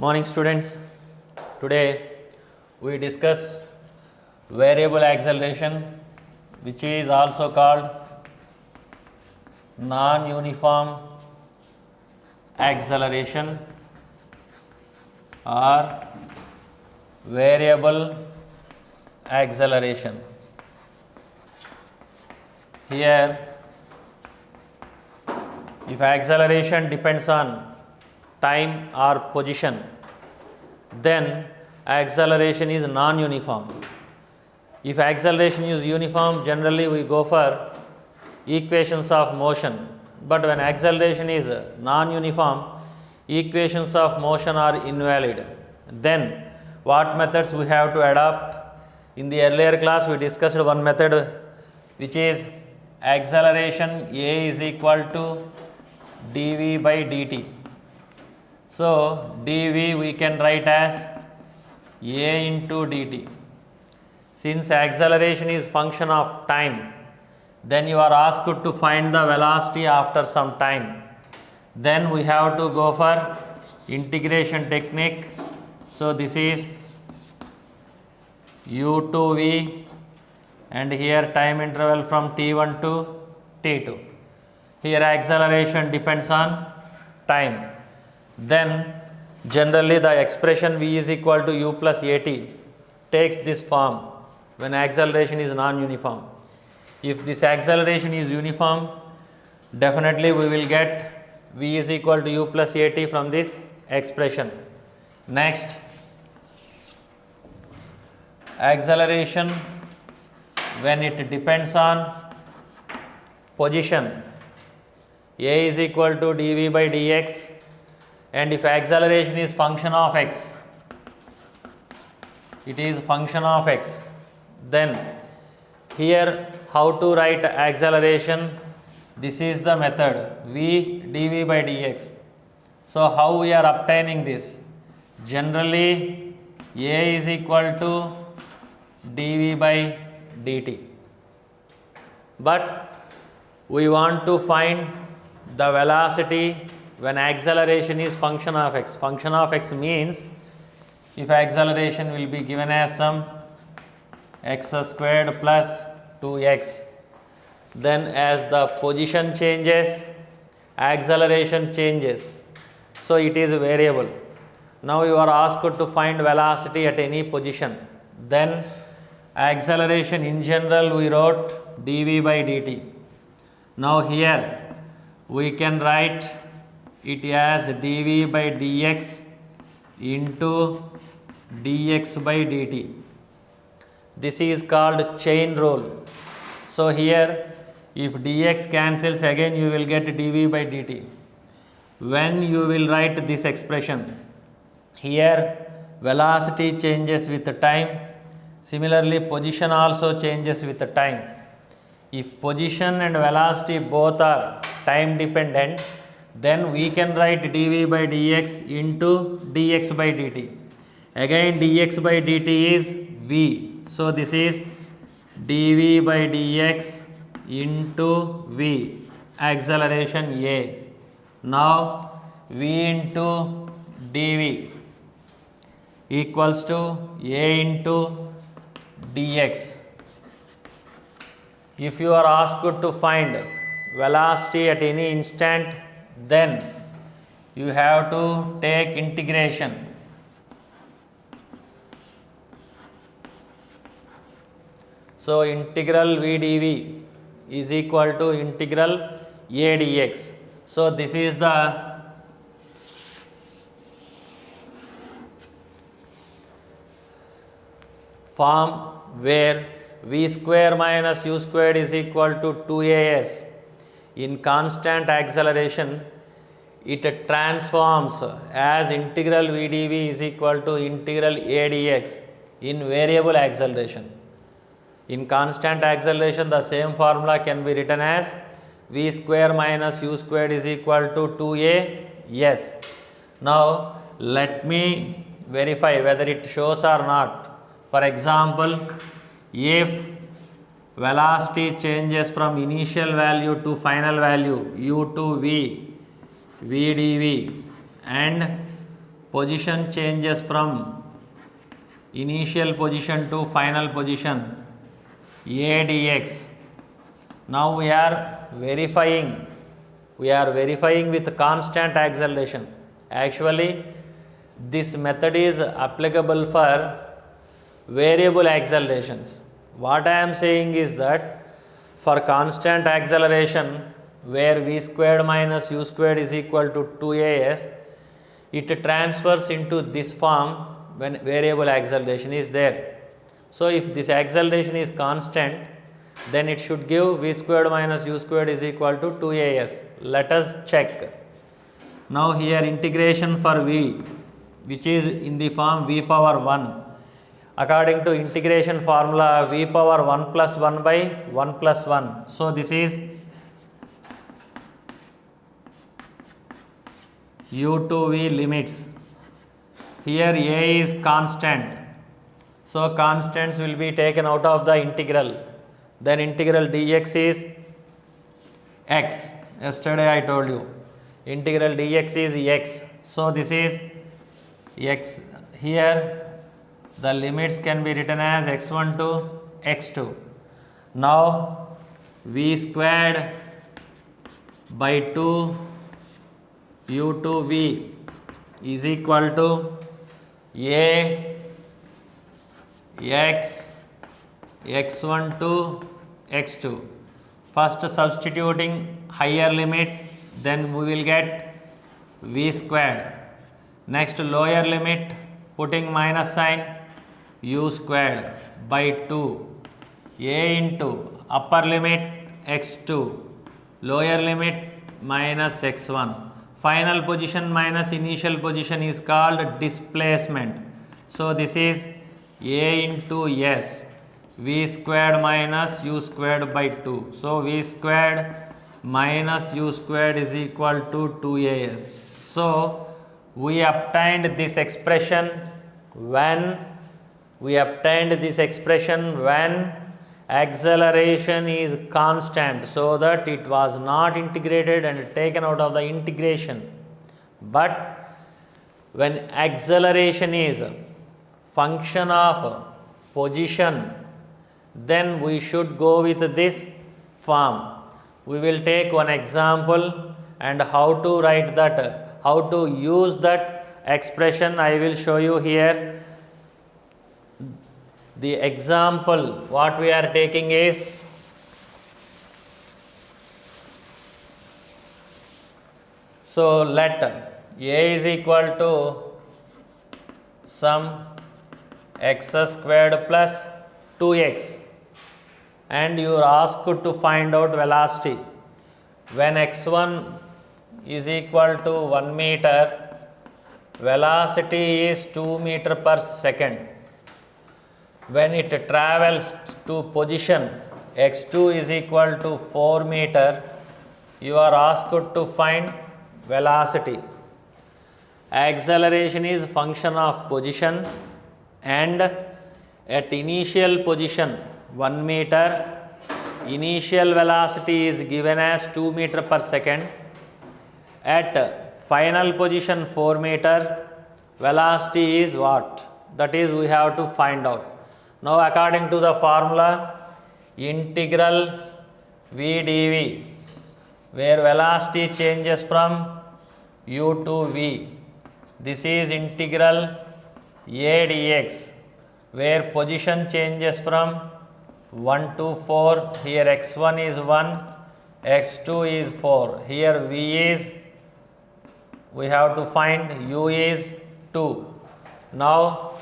Morning students, today we discuss variable acceleration, which is also called non-uniform acceleration or variable acceleration. Here, if acceleration depends on time or position, then acceleration is non-uniform. If acceleration is uniform, generally we go for equations of motion, but when acceleration is non-uniform, equations of motion are invalid. Then what methods we have to adopt? In the earlier class we discussed one method, which is acceleration A is equal to dv by dt. So dv we can write as A into dt. Since acceleration is function of time, then you are asked to find the velocity after some time. Then we have to go for integration technique. So this is u to v, and here time interval from t1 to t2. Here acceleration depends on time. Then generally the expression v is equal to u plus at takes this form when acceleration is non-uniform. If this acceleration is uniform, definitely we will get v is equal to u plus at from this expression. Next, acceleration when it depends on position, A is equal to dv by dx, and if acceleration is function of x, it is function of x, then here how to write acceleration? This is the method v dv by dx. So how we are obtaining this? Generally A is equal to dv by dt, but we want to find the velocity when acceleration is function of x. Function of x means if acceleration will be given as some x squared plus 2x, then as the position changes, acceleration changes. So it is a variable. Now you are asked to find velocity at any position. Then acceleration in general we wrote dv by dt. Now here we can write it as dv by dx into dx by dt. This is called chain rule. So here if dx cancels, again you will get dv by dt. When you will write this expression, here velocity changes with the time. Similarly position also changes with the time. If position and velocity both are time dependent, then we can write dv by dx into dx by dt. Again dx by dt is v. So this is dv by dx into v, acceleration A. Now v into dv equals to A into dx. If you are asked to find velocity at any instant, then you have to take integration. So integral v dv is equal to integral A dx. So this is the form where v square minus u squared is equal to 2as. In constant acceleration, it transforms as integral v dv is equal to integral A dx in variable acceleration. In constant acceleration, the same formula can be written as v square minus u squared is equal to 2as. Now let me verify whether it shows or not. For example, if velocity changes from initial value to final value u to v dv, and position changes from initial position to final position a dx. Now we are verifying with constant acceleration. Actually, this method is applicable for variable accelerations. What I am saying is that for constant acceleration, where v squared minus u squared is equal to 2as, it transfers into this form when variable acceleration is there. So if this acceleration is constant, then it should give v squared minus u squared is equal to 2as. Let us check. Now here integration for v, which is in the form v power 1. According to integration formula, v power 1 plus 1 by 1 plus 1. So this is u to v limits. Here a is constant. So constants will be taken out of the integral. Then integral dx is x. Yesterday I told you. Integral dx is x. So this is x. Here the limits can be written as x1 to x2. Now v squared by 2 u to v is equal to a x x1 to x2. First substituting higher limit, then we will get v squared. Next lower limit, putting minus sign, u squared by 2 a into upper limit x2, lower limit minus x1. Final position minus initial position is called displacement. So this is a into s, v squared minus u squared by 2. So v squared minus u squared is equal to 2as. So we obtained this expression when acceleration is constant, so that it was not integrated and taken out of the integration. But when acceleration is function of position, then we should go with this form. We will take one example, and how to write that, how to use that expression I will show you here. The example what we are taking is, so let a is equal to some x squared plus 2x, and you are asked to find out velocity. When x1 is equal to 1 meter, velocity is 2 meter per second. When it travels to position x2 is equal to 4 meter, you are asked to find velocity. Acceleration is function of position, and at initial position 1 meter, initial velocity is given as 2 meter per second. At final position 4 meter, velocity is what? That is, we have to find out. Now according to the formula, integral v dv, where velocity changes from u to v, this is integral a dx, where position changes from 1 to 4. Here x1 is 1, x2 is 4. Here v is, we have to find u is 2. Now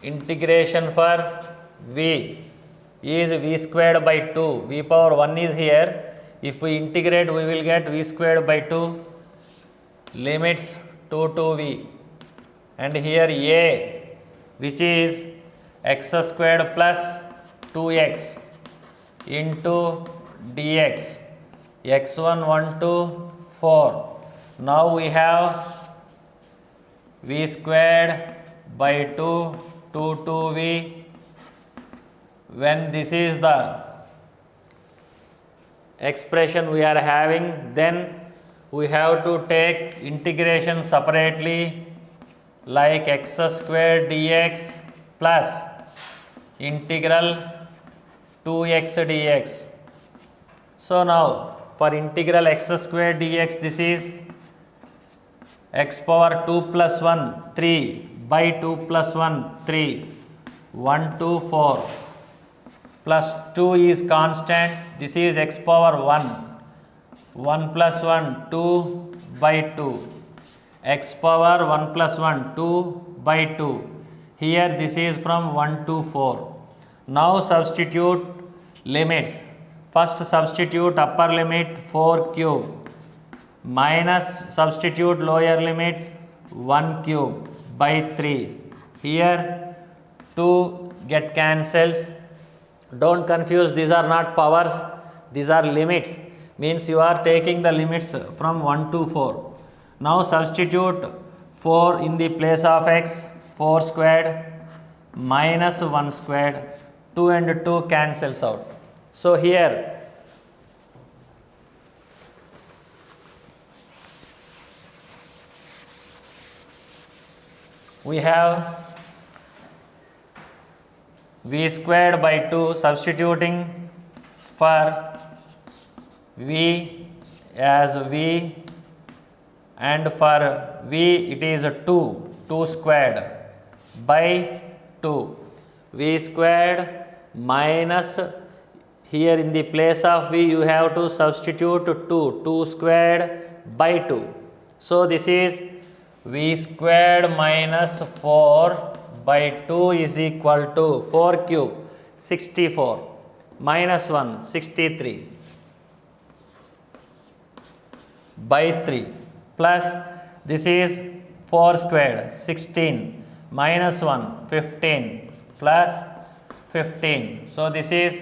integration for v is v squared by 2, v power 1 is here. If we integrate, we will get v squared by 2, limits 2 to v, and here a, which is x squared plus 2x into dx, x1 1 to 4. Now we have v squared by 2 2v. When this is the expression we are having, then we have to take integration separately, like x square dx plus integral 2x dx. So now for integral x square dx, this is x power 2 plus 1 3 by 2 plus 1 3 1 2 4 plus 2 is constant, this is x power 1 plus 1 2 by 2, x power 1 plus 1 2 by 2. Here this is from 1 to 4. Now substitute limits. First substitute upper limit 4 cube minus substitute lower limit 1 cube by 3. Here 2 get cancels. Don't confuse, these are not powers, these are limits. Means you are taking the limits from 1 to 4. Now substitute 4 in the place of x, 4 squared minus 1 squared, 2 and 2 cancels out. So here we have v squared by 2, substituting for v as v, and for v it is 2 squared by 2, v squared minus, here in the place of v you have to substitute 2 squared by 2. So this is v squared minus 4 by 2 is equal to 4 cube 64 minus 1 63 by 3 plus this is 4 squared 16 minus 1 15 plus 15. So this is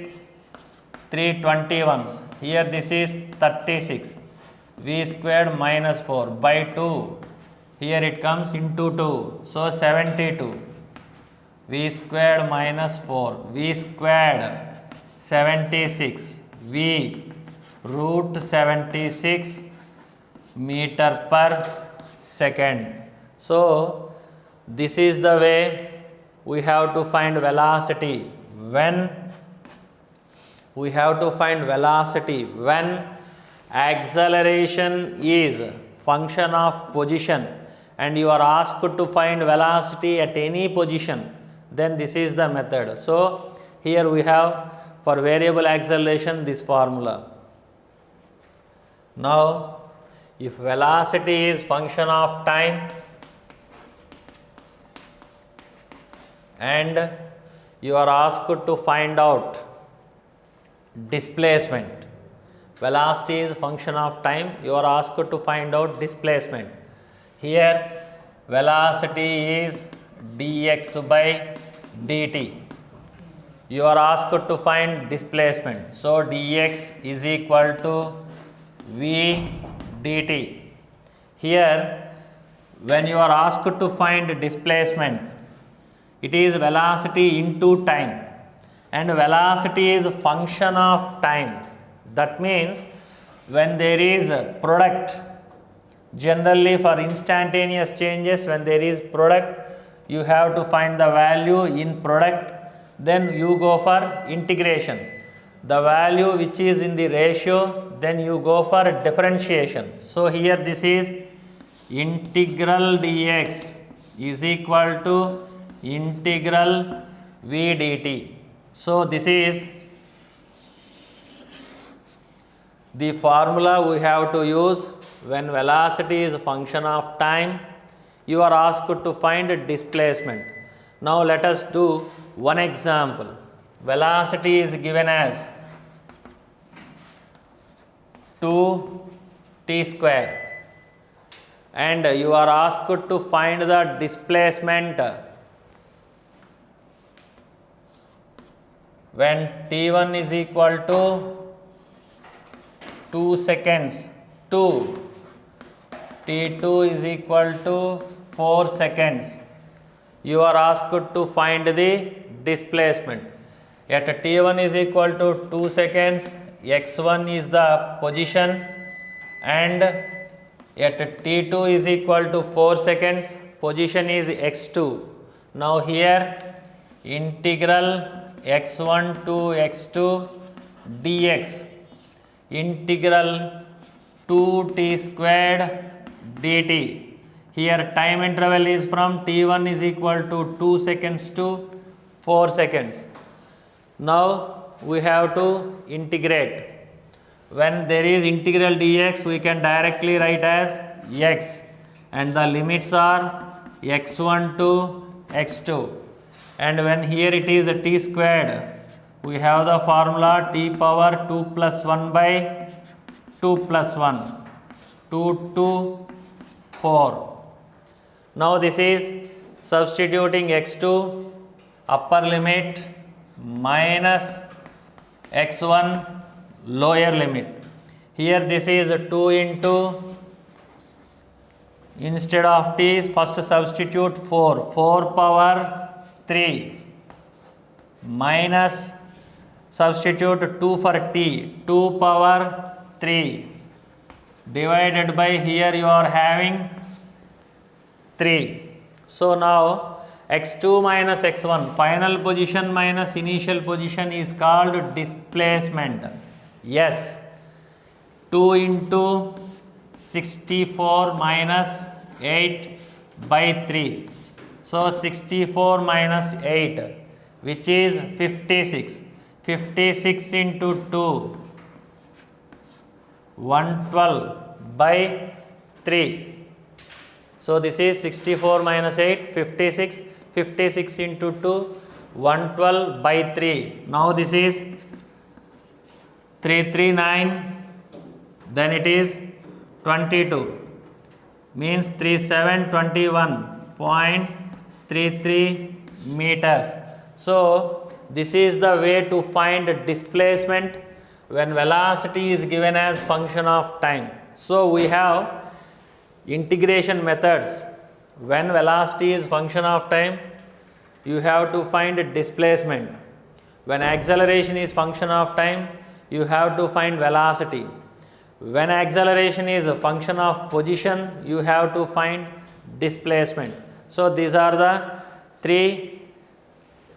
321s. Here this is 36. V squared minus 4 by 2. Here it comes into 2. So 72. V squared minus 4. V squared 76. V root 76 meter per second. So this is the way we have to find velocity when acceleration is function of position and you are asked to find velocity at any position, then this is the method. So here we have for variable acceleration this formula. Now if velocity is function of time and you are asked to find out displacement, velocity is function of time, you are asked to find out displacement. Here velocity is dx by dt, you are asked to find displacement. So dx is equal to v dt. Here when you are asked to find displacement, it is velocity into time, and velocity is function of time. That means when there is a product, generally for instantaneous changes, when there is product, you have to find the value in product, then you go for integration. The value which is in the ratio, then you go for differentiation. So here this is integral dx is equal to integral v dt. So this is the formula we have to use when velocity is a function of time, you are asked to find displacement. Now let us do one example. Velocity is given as 2t square and you are asked to find the displacement when t1 is equal to 2 seconds to t2 is equal to 4 seconds. you are asked to find the displacement. At t1 is equal to 2 seconds, x1 is the position, and at t2 is equal to 4 seconds, position is x2. Now here integral x1 to x2 dx integral 2t squared dt. Here time interval is from t1 is equal to 2 seconds to 4 seconds. Now we have to integrate. When there is integral dx, we can directly write as x, and the limits are x1 to x2. And when here it is a t squared, we have the formula t power 2 plus 1 by 2 plus 1, 2 to 4. Now this is substituting x2 upper limit minus x1 lower limit. Here this is 2 into, instead of t first substitute 4 power 3 minus substitute 2 for t, 2 power 3 divided by, here you are having 3. So now x2 minus x1, final position minus initial position, is called displacement. Yes, 2 into 64 minus 8 by 3. So 64 minus 8, which is 56. 56 into 2, 112 by 3. So this is 64 minus 8, 56. 56 into 2, 112 by 3. Now this is 339, then it is 22, means 3721.33 meters. So this is the way to find displacement when velocity is given as function of time. So we have integration methods. When velocity is function of time, you have to find displacement. When acceleration is function of time, you have to find velocity. When acceleration is a function of position, you have to find displacement. So these are the 3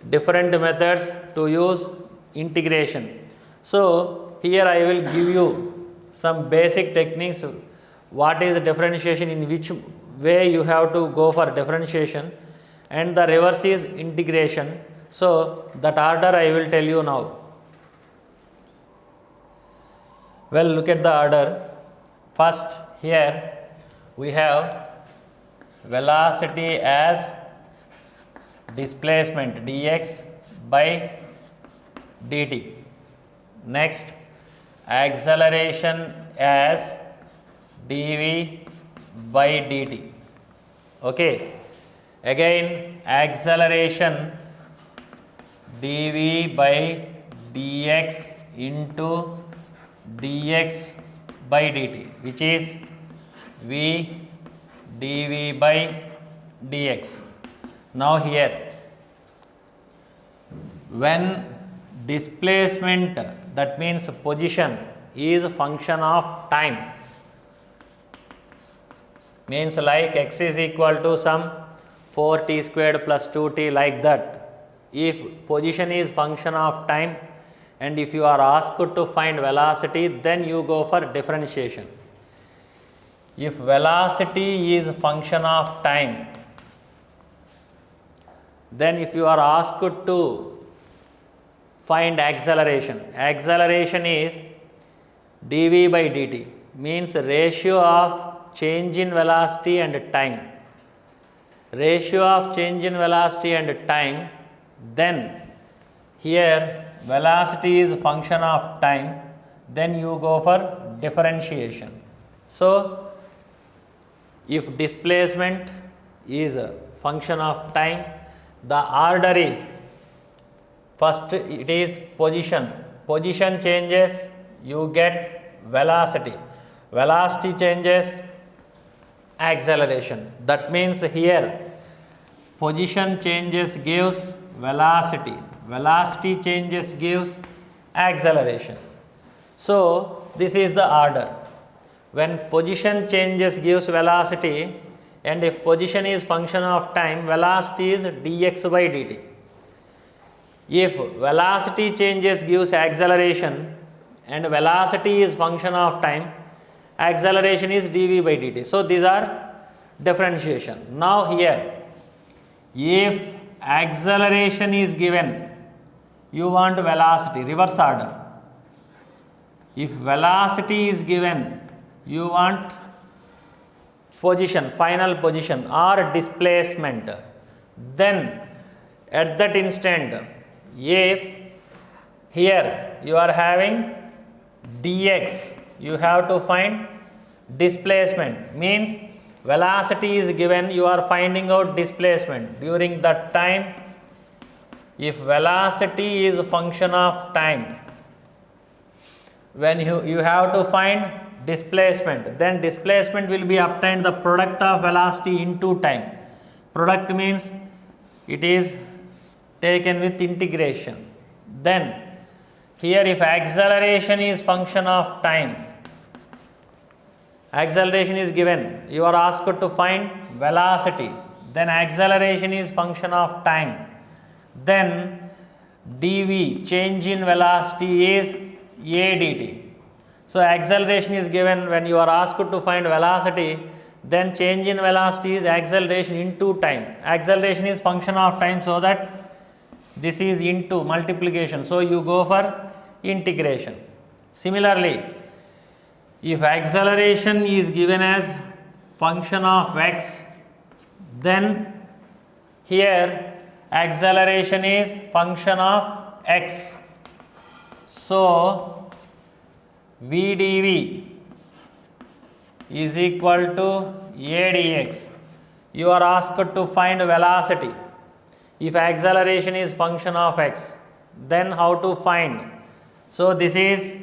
different methods to use integration. So here I will give you some basic techniques. What is differentiation, in which way you have to go for differentiation, and the reverse is integration. So that order I will tell you now. Well, look at the order. First, here we have velocity as displacement dx by dt. Next, acceleration as dv by dt. Okay, again acceleration dv by dx into dx by dt, which is v dv by dx. Now here, when displacement, that means position, is a function of time, means like x is equal to some 4t squared plus 2t, like that. If position is function of time, and if you are asked to find velocity, then you go for differentiation. If velocity is function of time, then if you are asked to find acceleration, acceleration is dv by dt, means ratio of change in velocity and time. Ratio of change in velocity and time, then here velocity is a function of time, then you go for differentiation. So if displacement is a function of time, the order is, first it is position. Position changes, you get velocity. Velocity changes, acceleration. That means here Position changes gives velocity. Velocity changes gives acceleration. So this is the order. When position changes gives velocity, and if position is function of time, velocity is dx by dt. If velocity changes gives acceleration and velocity is function of time, acceleration is dv by dt. So these are differentiation. Now here, if acceleration is given, you want velocity, reverse order. If velocity is given, you want position, final position or displacement. Then at that instant, if here you are having dx, you have to find displacement, means velocity is given, you are finding out displacement. During that time, if velocity is a function of time, when you have to find displacement, then displacement will be obtained the product of velocity into time. Product means it is taken with integration. Then here if acceleration is function of time, acceleration is given, you are asked to find velocity, then acceleration is function of time, then dv, change in velocity, is a dt. So acceleration is given, when you are asked to find velocity, then change in velocity is acceleration into time. Acceleration is function of time, so that this is into multiplication, so you go for integration. Similarly, if acceleration is given as function of x, then here acceleration is function of x. So v dv is equal to a dx. You are asked to find velocity. If acceleration is function of x, then how to find? So this is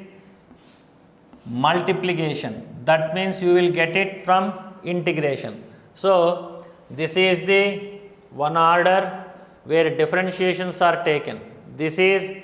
multiplication. That means you will get it from integration. So this is the one order where differentiations are taken. This is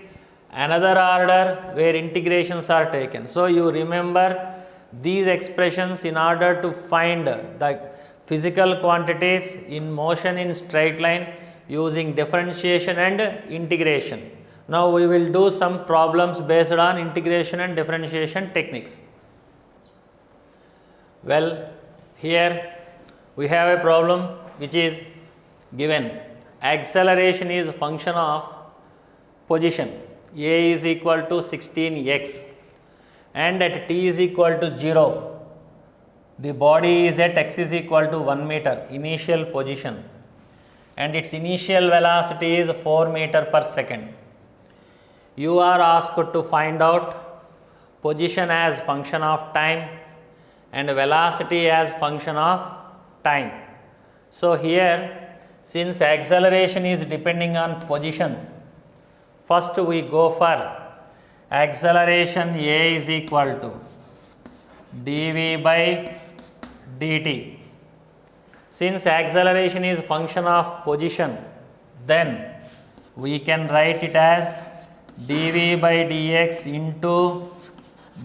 another order where integrations are taken. So you remember these expressions in order to find the physical quantities in motion in straight line using differentiation and integration. Now we will do some problems based on integration and differentiation techniques. Well, here we have a problem which is given. Acceleration is a function of position. A is equal to 16x, and at t is equal to 0, the body is at x is equal to 1 meter, initial position, and its initial velocity is 4 meter per second. You are asked to find out position as function of time and velocity as function of time. So here, since acceleration is depending on position, first we go for acceleration a is equal to dv by dt. Since acceleration is function of position, then we can write it as dv by dx into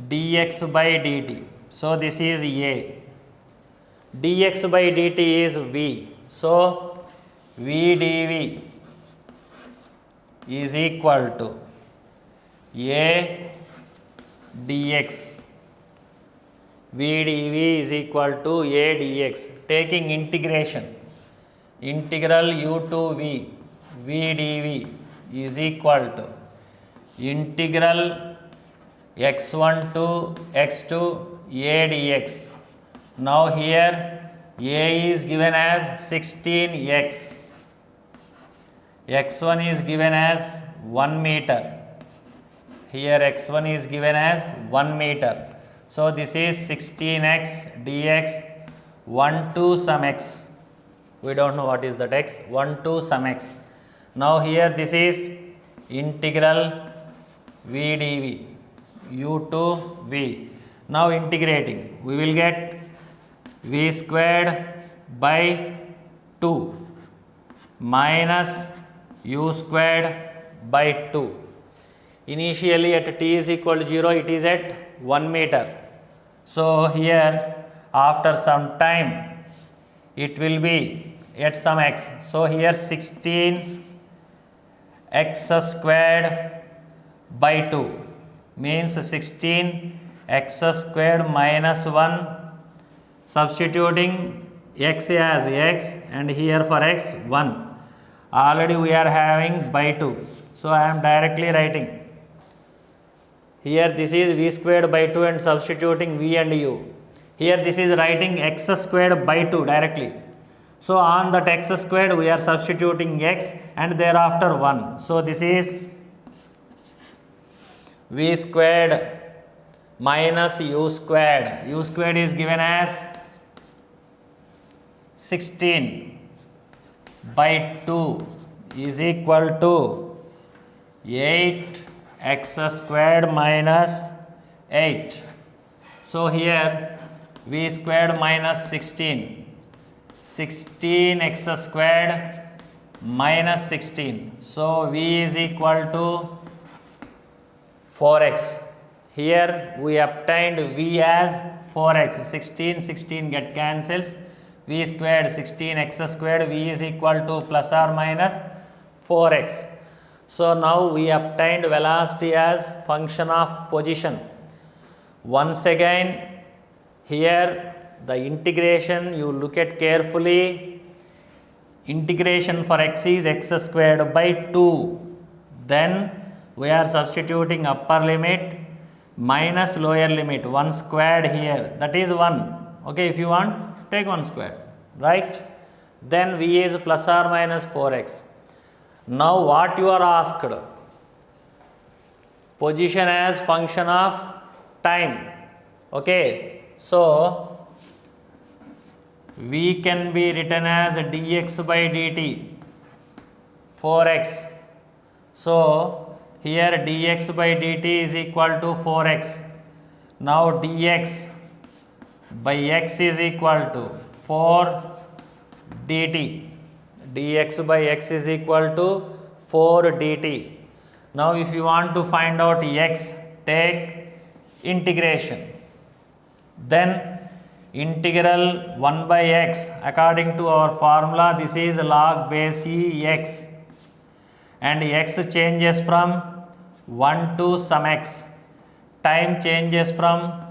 dx by dt. So this is a. Dx by dt is v. So v dv is equal to a dx. v dv is equal to a dx. Taking integration, integral u to v, v dv is equal to integral x1 to x2 a dx. Now here a is given as 16x, x1 is given as 1 meter, here x1 is given as 1 meter. So this is 16x dx 1 to some x, we don't know what is that x, 1 to some x. Now here this is integral v dv, u to v. Now integrating, we will get v squared by 2 minus u squared by 2. Initially at t is equal to 0, it is at 1 meter. So here after some time it will be at some x. So here 16 x squared by 2 means 16 x squared minus 1, substituting x as x and here for x 1. Already we are having by 2. So I am directly writing. Here this is v squared by 2 and substituting v and u. Here this is writing x squared by 2 directly. So on that x squared we are substituting x and thereafter 1. So this is v squared minus u squared. U squared is given as 16 by 2 is equal to 8 x squared minus 8. So here v squared minus 16 x squared minus 16. So v is equal to 4x. Here we obtained v as 4x. 16 get cancels. V squared 16x squared, v is equal to plus or minus 4x. So now we obtained velocity as function of position. Once again here the integration you look at carefully. Integration for x is x squared by 2. Then we are substituting upper limit minus lower limit, 1 squared here, that is 1. Okay, if you want, take 1 squared, right? Then v is plus or minus 4x. Now what you are asked? Position as function of time. Okay, so v can be written as dx by dt, 4x. So here dx by dt is equal to 4x. Now dx by x is equal to 4 dt. Dx by x is equal to 4 dt. Now if you want to find out x, take integration. Then integral 1 by x, according to our formula, this is log base e x. And x changes from 1 to some x. Time changes from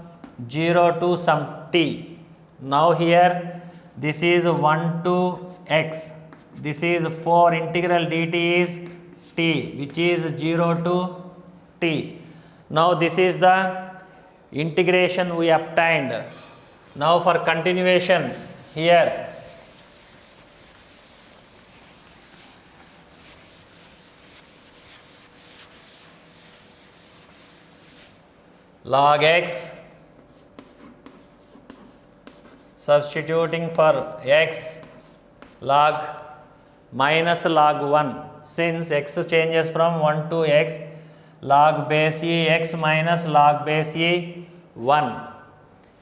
0 to some t. Now here this is 1 to x. This is 4 integral dt is t, which is 0 to t. Now this is the integration we obtained. Now for continuation here log x, substituting for x, log minus log 1, since x changes from 1 to x, log base e x minus log base e 1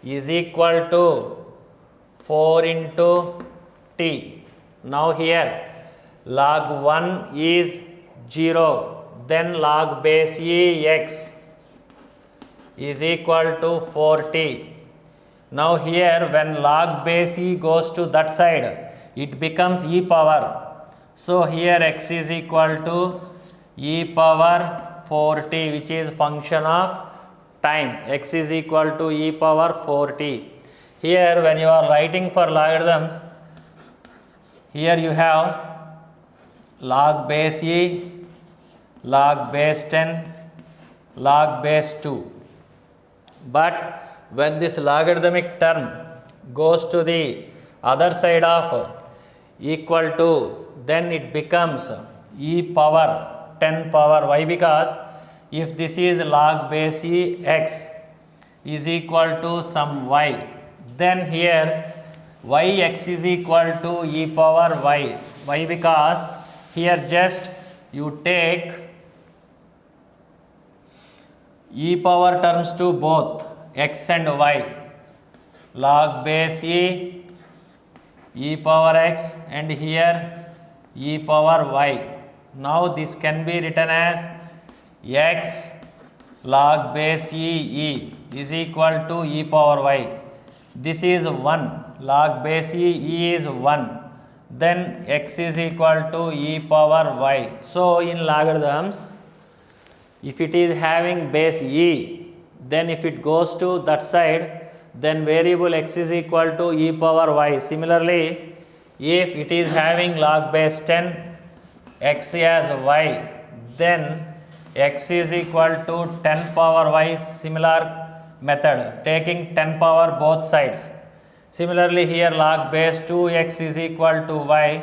is equal to 4 into t. Now here log 1 is 0, then log base e x is equal to 4t. Now here when log base e goes to that side, it becomes e power. So here x is equal to e power 4t, which is function of time. X is equal to e power 4t. Here when you are writing for logarithms, here you have log base e, log base 10, log base 2. But when this logarithmic term goes to the other side of equal to, then it becomes e power 10 power. Why? Because if this is log base e x is equal to some y, then here yx is equal to e power y. Why? Because here just you take e power terms to both x and y, log base e, e power x, and here e power y. Now this can be written as x log base e is equal to e power y. This is 1, log base e is 1. Then x is equal to e power y. So in logarithms, if it is having base e, then if it goes to that side, then variable x is equal to e power y. Similarly, if it is having log base 10, x as y, then x is equal to 10 power y. Similar method, taking 10 power both sides. Similarly, here log base 2x is equal to y,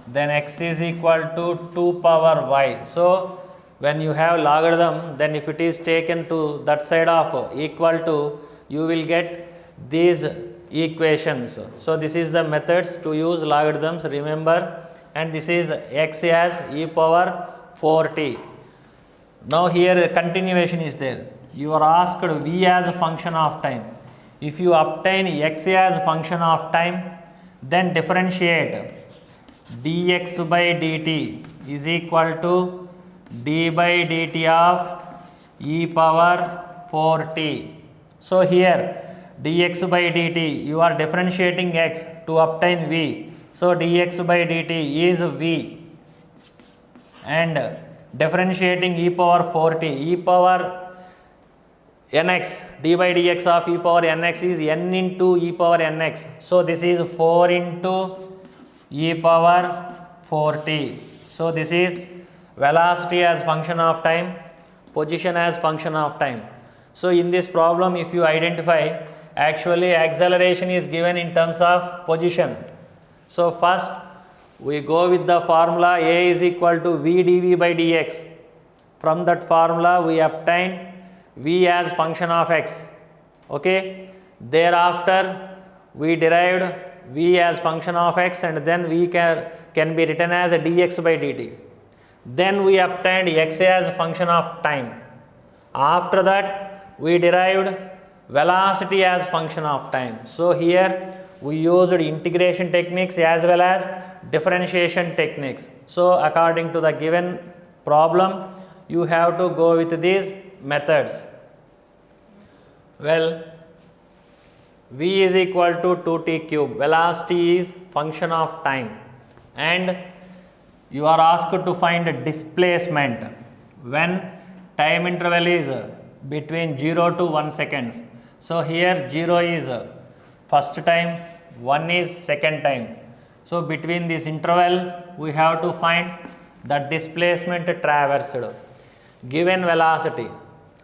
then x is equal to 2 power y. So when you have logarithm, then if it is taken to that side of equal to, you will get these equations. So this is the methods to use logarithms, remember, and this is x as e power 4t. Now here continuation is there. You are asked v as a function of time. If you obtain x as a function of time, then differentiate dx by dt is equal to d by dt of e power 4t. So here dx by dt, you are differentiating x to obtain v. So dx by dt is v, and differentiating e power 4t, e power nx, d by dx of e power nx is n into e power nx. So this is 4 into e power 4t. So this is velocity as function of time, position as function of time. So in this problem, if you identify, actually acceleration is given in terms of position. So first we go with the formula a is equal to v dv by dx. From that formula we obtain v as function of x. Okay. Thereafter we derived v as function of x, and then v can be written as a dx by dt. Then we obtained x as a function of time. After that we derived velocity as function of time. So here we used integration techniques as well as differentiation techniques. So according to the given problem, you have to go with these methods. Well, v is equal to 2t cube. Velocity is function of time, and you are asked to find displacement when time interval is between 0 to 1 seconds. So here 0 is first time, 1 is second time. So between this interval we have to find the displacement traversed. Given velocity,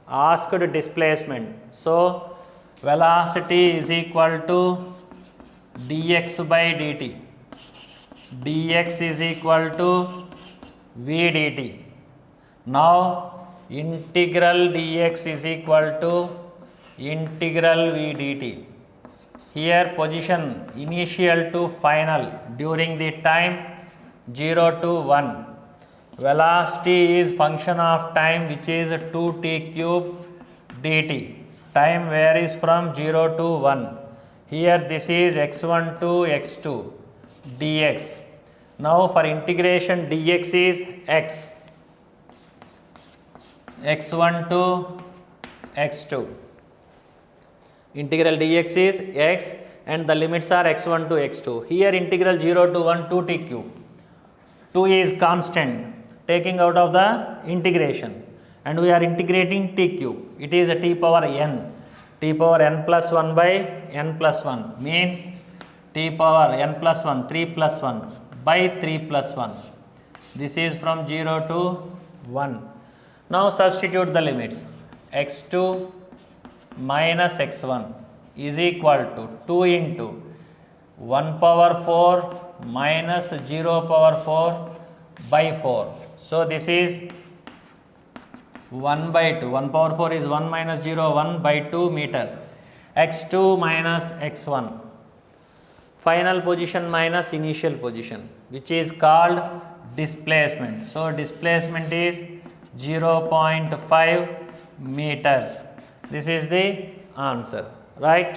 asked displacement. So velocity is equal to dx by dt. Dx is equal to v dt. Now integral dx is equal to integral v dt. Here position initial to final during the time 0 to 1. Velocity is function of time, which is 2t cube dt. Time varies from 0 to 1. Here this is x1 to x2 dx. Now for integration dx is x, x1 to x2. Integral dx is x, and the limits are x1 to x2. Here integral 0 to 1 2t cube. 2 is constant, taking out of the integration, and we are integrating t cube. It is a t power n. T power n plus 1 by n plus 1 means t power n plus 1, 3 plus 1 by 3 plus 1. This is from 0 to 1. Now substitute the limits. x2 minus x1 is equal to 2 into 1 power 4 minus 0 power 4 by 4. So this is 1 by 2. 1 power 4 is 1 minus 0, 1 by 2 meters. x2 minus x1. Final position minus initial position, which is called displacement. So displacement is 0.5 meters. This is the answer, right?